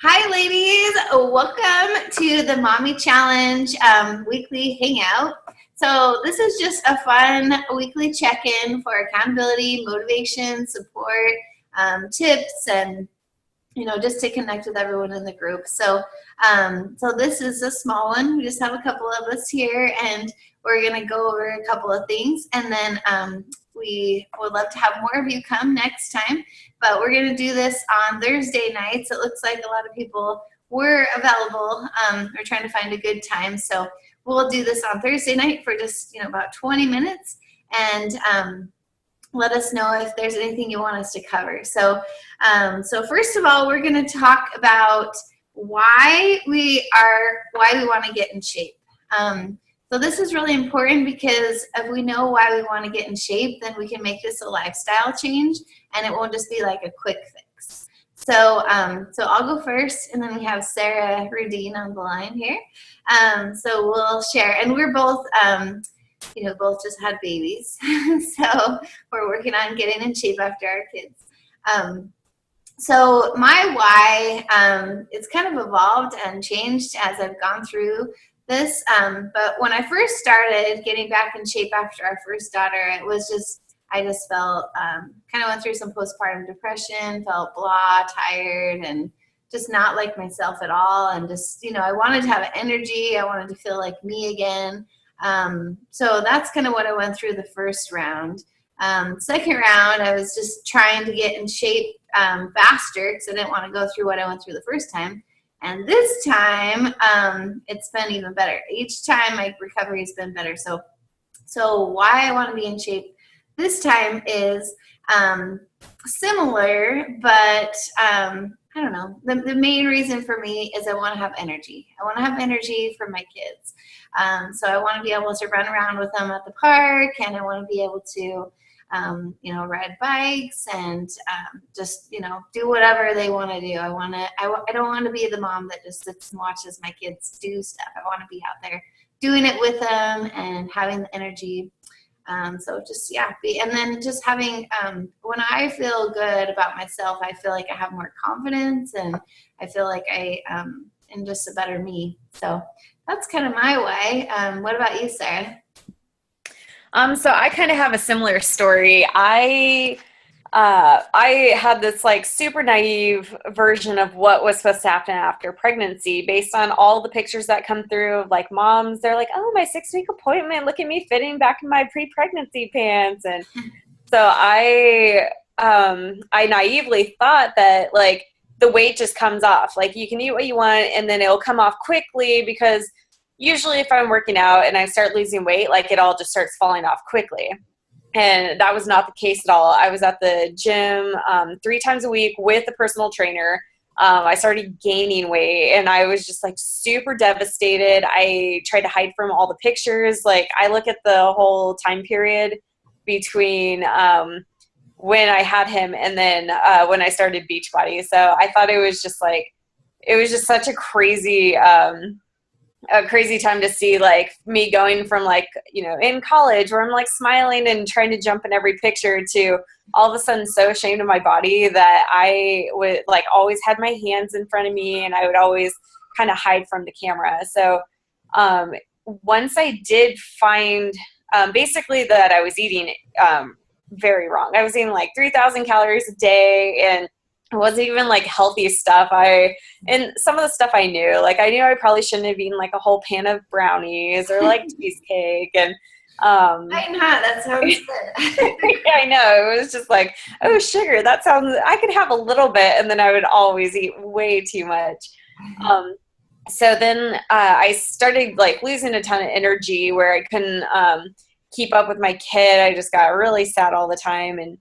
Hi, ladies. Welcome to the Mommy Challenge weekly hangout. So, this is just a fun weekly check in for accountability, motivation, support, tips, and just to connect with everyone in the group. So this is a small one. We just have a couple of us here, and we're gonna go over a couple of things, and then we would love to have more of you come next time. But we're gonna do this on Thursday nights. It looks like a lot of people were available. We're trying to find a good time, so we'll do this on Thursday night for just about 20 minutes, and let us know if there's anything you want us to cover. So first of all, we're going to talk about why we want to get in shape. So this is really important because if we know why we want to get in shape, then we can make this a lifestyle change, and it won't just be like a quick fix. So I'll go first, and then we have Sarah Rudine on the line here. So we'll share, and we're both both just had babies. So we're working on getting in shape after our kids. So my why, it's kind of evolved and changed as I've gone through this. But when I first started getting back in shape after our first daughter, it was I just felt, kind of went through some postpartum depression, felt blah, tired, and just not like myself at all. And just, I wanted to have energy. I wanted to feel like me again. So that's kind of what I went through the first round. Second round, I was just trying to get in shape faster because I didn't want to go through what I went through the first time. And this time, it's been even better. Each time my recovery has been better. So why I want to be in shape this time is similar, but I don't know. The main reason for me is I want to have energy. I want to have energy for my kids. So I want to be able to run around with them at the park, and I want to be able to, ride bikes and just, do whatever they want to do. I don't want to be the mom that just sits and watches my kids do stuff. I want to be out there doing it with them and having the energy. And then just having, when I feel good about myself, I feel like I have more confidence, and I feel like I am just a better me. So that's kind of my why. What about you, Sarah? So I kind of have a similar story. I had this like super naive version of what was supposed to happen after pregnancy based on all the pictures that come through of like moms. They're like, oh, my 6-week appointment, look at me fitting back in my pre-pregnancy pants. And so I naively thought that like the weight just comes off. Like you can eat what you want and then it'll come off quickly, because usually if I'm working out and I start losing weight, like it all just starts falling off quickly. And that was not the case at all. I was at the gym 3 times a week with a personal trainer. I started gaining weight and I was just like super devastated. I tried to hide from all the pictures. Like I look at the whole time period between when I had him and then when I started Beachbody. So I thought it was just such a crazy time to see like me going from like, in college where I'm like smiling and trying to jump in every picture to all of a sudden so ashamed of my body that I would like always had my hands in front of me and I would always kind of hide from the camera. So once I did find basically that I was eating very wrong. I was eating like 3,000 calories a day, and it wasn't even like healthy stuff. And some of the stuff I knew, like I knew I probably shouldn't have eaten like a whole pan of brownies or like cheesecake. And Why not? That sounds good. yeah, I know. It was just like, oh, sugar, I could have a little bit, and then I would always eat way too much. So then I started like losing a ton of energy where I couldn't keep up with my kid. I just got really sad all the time. And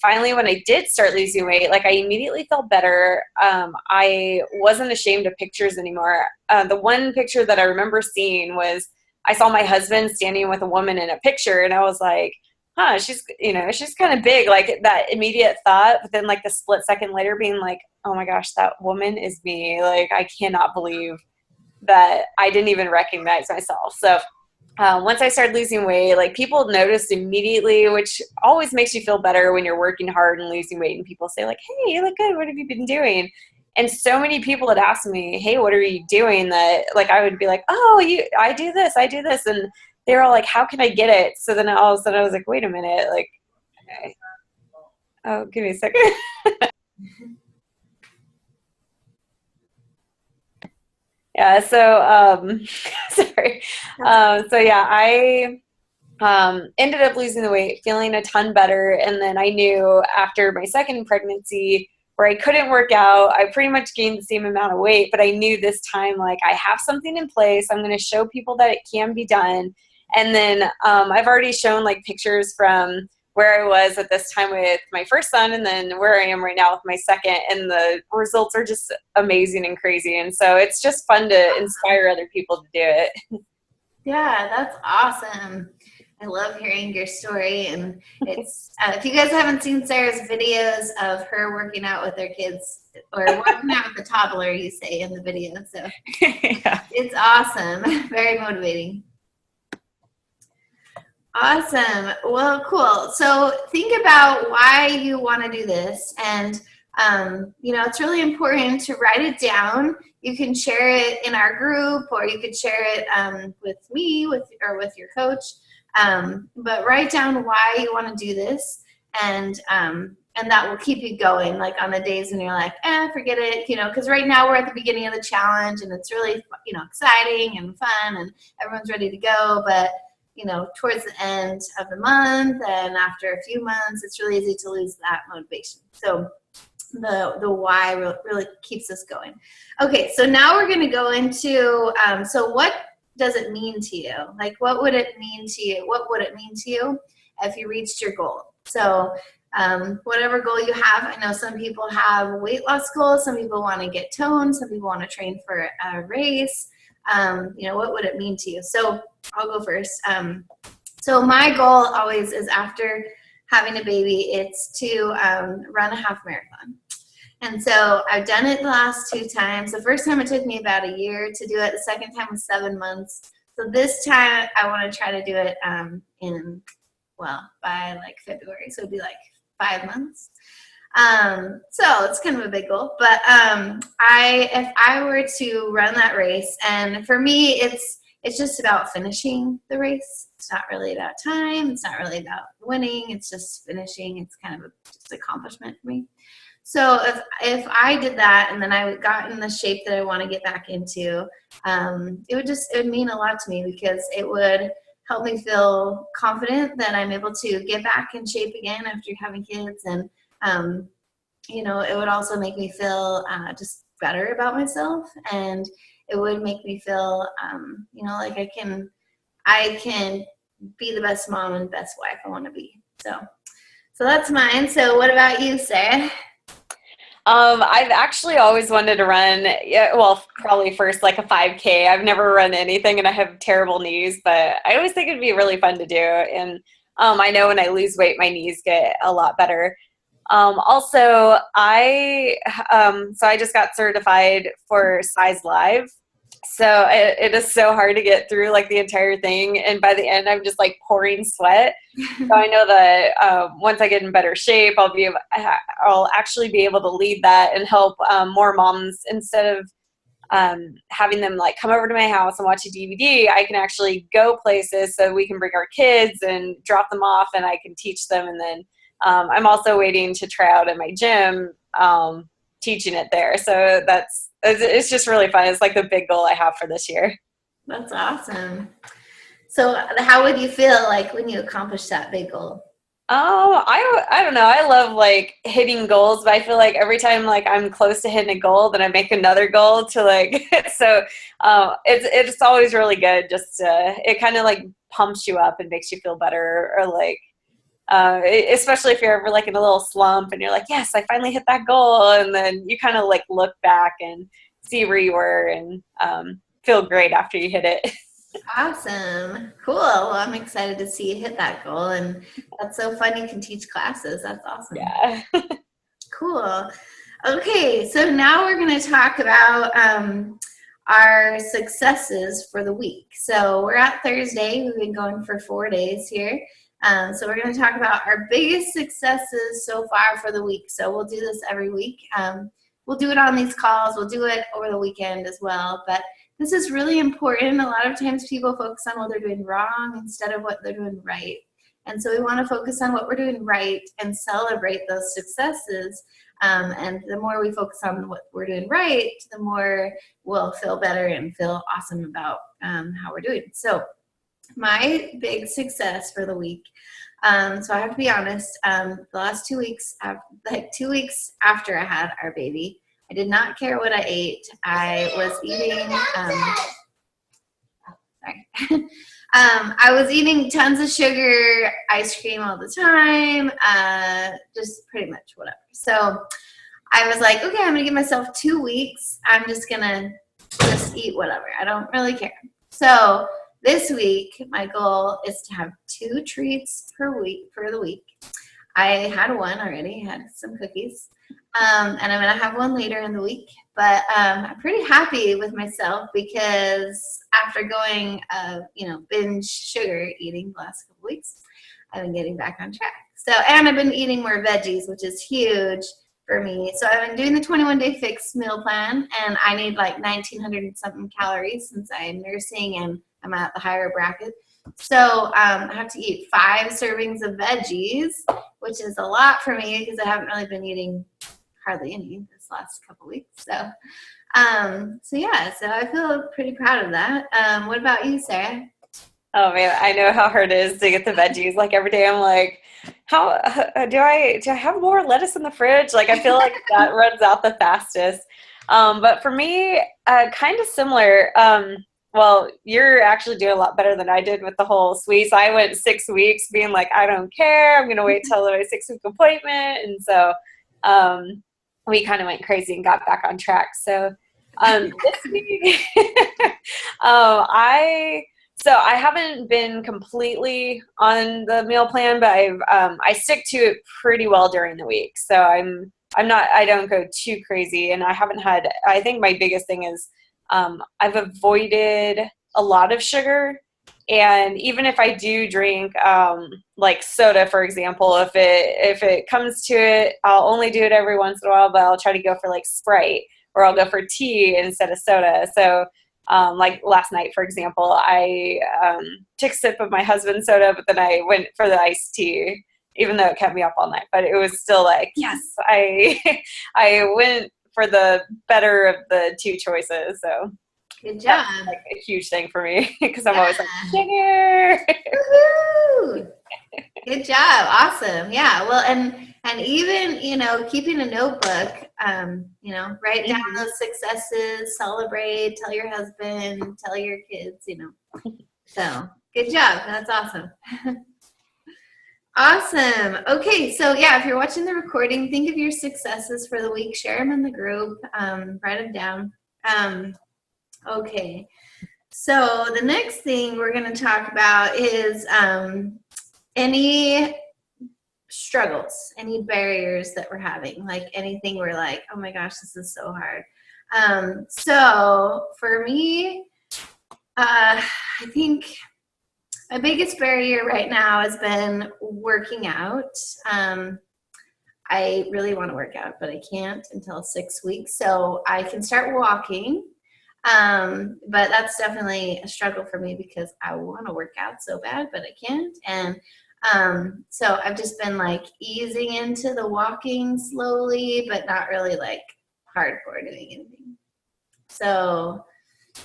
finally, when I did start losing weight, like I immediately felt better. I wasn't ashamed of pictures anymore. The one picture that I remember seeing was I saw my husband standing with a woman in a picture, and I was like, huh, she's kind of big, like that immediate thought, but then like the split second later being like, oh my gosh, that woman is me. Like, I cannot believe that I didn't even recognize myself. So once I started losing weight, like people noticed immediately, which always makes you feel better when you're working hard and losing weight and people say like, hey, you look good. What have you been doing? And so many people had asked me, hey, what are you doing? That like, I would be like, oh, I do this. And they were all like, how can I get it? So then all of a sudden I was like, wait a minute. Like, oh, give me a second. Yeah. So, sorry. So yeah, I ended up losing the weight, feeling a ton better. And then I knew after my second pregnancy where I couldn't work out, I pretty much gained the same amount of weight, but I knew this time, like, I have something in place. I'm going to show people that it can be done. And then I've already shown like pictures from where I was at this time with my first son and then where I am right now with my second. And the results are just amazing and crazy. And so it's just fun to inspire other people to do it. Yeah, that's awesome. I love hearing your story, and it's if you guys haven't seen Sarah's videos of her working out with her kids or working out with the toddler, you say in the video, so Yeah. it's awesome. Very motivating. Awesome. Well, cool. So think about why you want to do this, and it's really important to write it down. You can share it in our group, or you could share it with me, with your coach. But write down why you want to do this, and that will keep you going, like on the days when you're like, forget it, because right now we're at the beginning of the challenge and it's really, exciting and fun and everyone's ready to go. But, towards the end of the month and after a few months, it's really easy to lose that motivation. So the why really keeps us going. Okay, so now we're going to go into, so what does it mean to you? Like, what would it mean to you? What would it mean to you if you reached your goal? So whatever goal you have, I know some people have weight loss goals. Some people want to get toned. Some people want to train for a race. What would it mean to you? So I'll go first. So my goal always is after having a baby, it's to run a half marathon. And so I've done it the last 2 times. The first time it took me about a year to do it. The second time was 7 months. So this time I want to try to do it by like February. So it'd be like 5 months. So it's kind of a big goal. But if I were to run that race, and for me, it's just about finishing the race. It's not really about time. It's not really about winning. It's just finishing. It's kind of just accomplishment for me. So if I did that and then I got in the shape that I want to get back into, it would mean a lot to me, because it would help me feel confident that I'm able to get back in shape again after having kids. And, it would also make me feel just better about myself. And it would make me feel, like I can be the best mom and best wife I want to be. So that's mine. So what about you, Sarah? I've actually always wanted to run, probably first like a 5K. I've never run anything and I have terrible knees, but I always think it'd be really fun to do. And I know when I lose weight, my knees get a lot better. Also, I just got certified for Size Live. So it is so hard to get through like the entire thing. And by the end, I'm just like pouring sweat. So I know that once I get in better shape, I'll actually be able to lead that and help more moms. Instead of having them like come over to my house and watch a DVD, I can actually go places so we can bring our kids and drop them off and I can teach them. And then I'm also waiting to try out at my gym, teaching it there. So it's just really fun. It's like the big goal I have for this year. That's awesome. So how would you feel like when you accomplish that big goal? Oh, I don't know. I love like hitting goals, but I feel like every time like I'm close to hitting a goal, then I make another goal to like, so it's always really good. Just it kind of like pumps you up and makes you feel better, or like, especially if you're ever like in a little slump and you're like, yes, I finally hit that goal. And then you kind of like look back and see where you were and feel great after you hit it. Awesome. Cool. Well, I'm excited to see you hit that goal. And that's so fun. You can teach classes. That's awesome. Yeah. Cool. Okay. So now we're going to talk about our successes for the week. So we're at Thursday. We've been going for 4 days here. So we're going to talk about our biggest successes so far for the week. So we'll do this every week. we'll do it on these calls. We'll do it over the weekend as well. But this is really important. A lot of times people focus on what they're doing wrong instead of what they're doing right. And so we want to focus on what we're doing right and celebrate those successes. And the more we focus on what we're doing right, the more we'll feel better and feel awesome about how we're doing. So my big success for the week, so I have to be honest, the last 2 weeks, like 2 weeks after I had our baby, I did not care what I ate. I was eating, I was eating tons of sugar, ice cream all the time, just pretty much whatever. So I was like, okay, I'm going to give myself 2 weeks. I'm just going to just eat whatever. I don't really care. So this week, my goal is to have 2 treats per week for the week. I had one already, had some cookies, and I'm going to have one later in the week. But I'm pretty happy with myself because after going, binge sugar eating the last couple weeks, I've been getting back on track. So, and I've been eating more veggies, which is huge for me. So I've been doing the 21-day fixed meal plan, and I need like 1,900 and something calories since I'm nursing and I'm at the higher bracket. So I have to eat 5 servings of veggies, which is a lot for me because I haven't really been eating hardly any this last couple weeks. So I feel pretty proud of that. What about you, Sarah? Oh man, I know how hard it is to get the veggies. Like every day I'm like, how do I have more lettuce in the fridge? Like I feel like that runs out the fastest. But for me, kind of similar. Well, you're actually doing a lot better than I did with the whole sweets. I went 6 weeks being like, I don't care. I'm going to wait till my 6-week appointment. And so we kind of went crazy and got back on track. So this week, I haven't been completely on the meal plan, but I stick to it pretty well during the week. So I don't go too crazy, and I think my biggest thing is I've avoided a lot of sugar. And even if I do drink like soda, for example, if it comes to it, I'll only do it every once in a while, but I'll try to go for like Sprite, or I'll go for tea instead of soda. So like last night, for example, I took a sip of my husband's soda, but then I went for the iced tea, even though it kept me up all night. But it was still like, yes, I went for the better of the 2 choices. So good job. That's like a huge thing for me because I'm always like, sugar. Woohoo! Good job. Awesome. Yeah. Well, and even, keeping a notebook, write down those successes, celebrate, tell your husband, tell your kids, So good job. That's awesome. Awesome. Okay. So yeah, if you're watching the recording, think of your successes for the week, share them in the group, write them down. Okay. So the next thing we're going to talk about is any struggles, any barriers that we're having, like anything we're like, oh my gosh, this is so hard. So for me, I think my biggest barrier right now has been working out. I really want to work out, but I can't until 6 weeks. So I can start walking. But that's definitely a struggle for me because I want to work out so bad, but I can't. And so I've just been like easing into the walking slowly, but not really like hardcore doing anything. So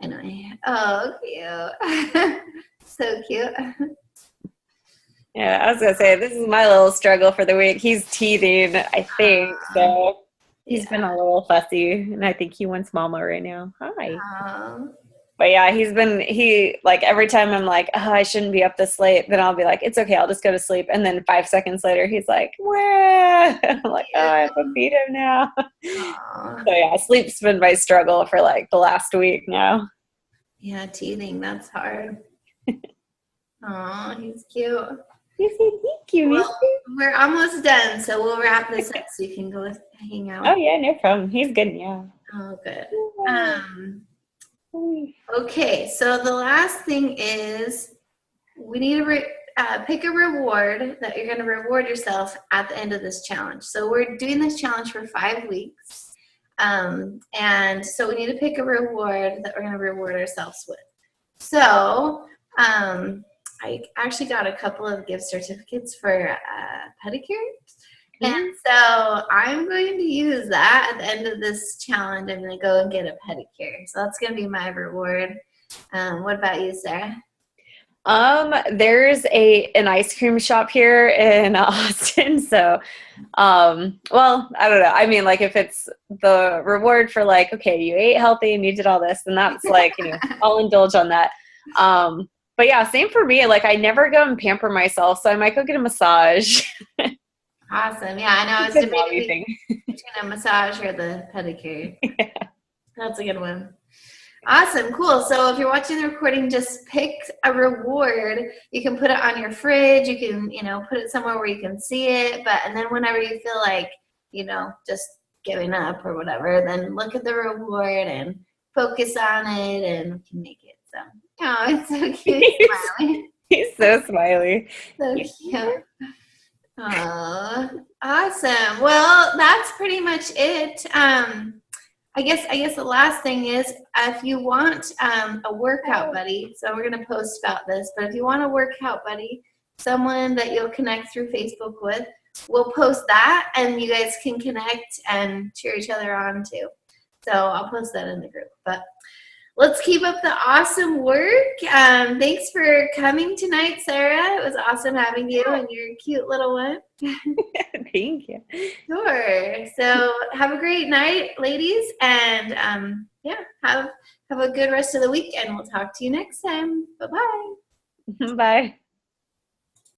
anyway, oh, cute. So cute. Yeah, I was going to say, this is my little struggle for the week. He's teething, I think, so he's been a little fussy, and I think he wants mama right now. Hi. But yeah, like every time I'm like, oh, I shouldn't be up this late, then I'll be like, it's okay, I'll just go to sleep. And then 5 seconds later, he's like, wah! I'm like, oh, I have to feed him now. So yeah, sleep's been my struggle for like the last week now. Yeah, teething, that's hard. Aw, he's cute. He's so cute. Well, we're almost done, so we'll wrap this up so you can go hang out. Oh yeah, no problem. He's good, yeah. Oh, good. Okay, so the last thing is we need to pick a reward that you're going to reward yourself at the end of this challenge. So we're doing this challenge for 5 weeks. And so we need to pick a reward that we're going to reward ourselves with. So I actually got a couple of gift certificates for pedicure. And so I'm going to use that at the end of this challenge. I'm going to go and get a pedicure. So that's going to be my reward. What about you, Sarah? There's an ice cream shop here in Austin. So, well, I don't know. I mean, like if it's the reward for like, okay, you ate healthy and you did all this, then that's like, I'll indulge on that. But yeah, same for me. Like I never go and pamper myself. So I might go get a massage. Awesome. Yeah, I know. I was debating between a massage or the pedicure. Yeah. That's a good one. Awesome. Cool. So if you're watching the recording, just pick a reward. You can put it on your fridge. You can, put it somewhere where you can see it. And then whenever you feel like, just giving up or whatever, then look at the reward and focus on it and we can make it. So, oh, it's so cute. Smiling. He's so smiley. So cute. Oh, awesome. Well, that's pretty much it. I guess the last thing is if you want a workout buddy, so we're going to post about this, but if you want a workout buddy, someone that you'll connect through Facebook with, we'll post that and you guys can connect and cheer each other on too. So I'll post that in the group. But let's keep up the awesome work. Thanks for coming tonight, Sarah. It was awesome having you and your cute little one. Thank you. Sure. So have a great night, ladies, and have a good rest of the week, and we'll talk to you next time. Bye-bye. Bye.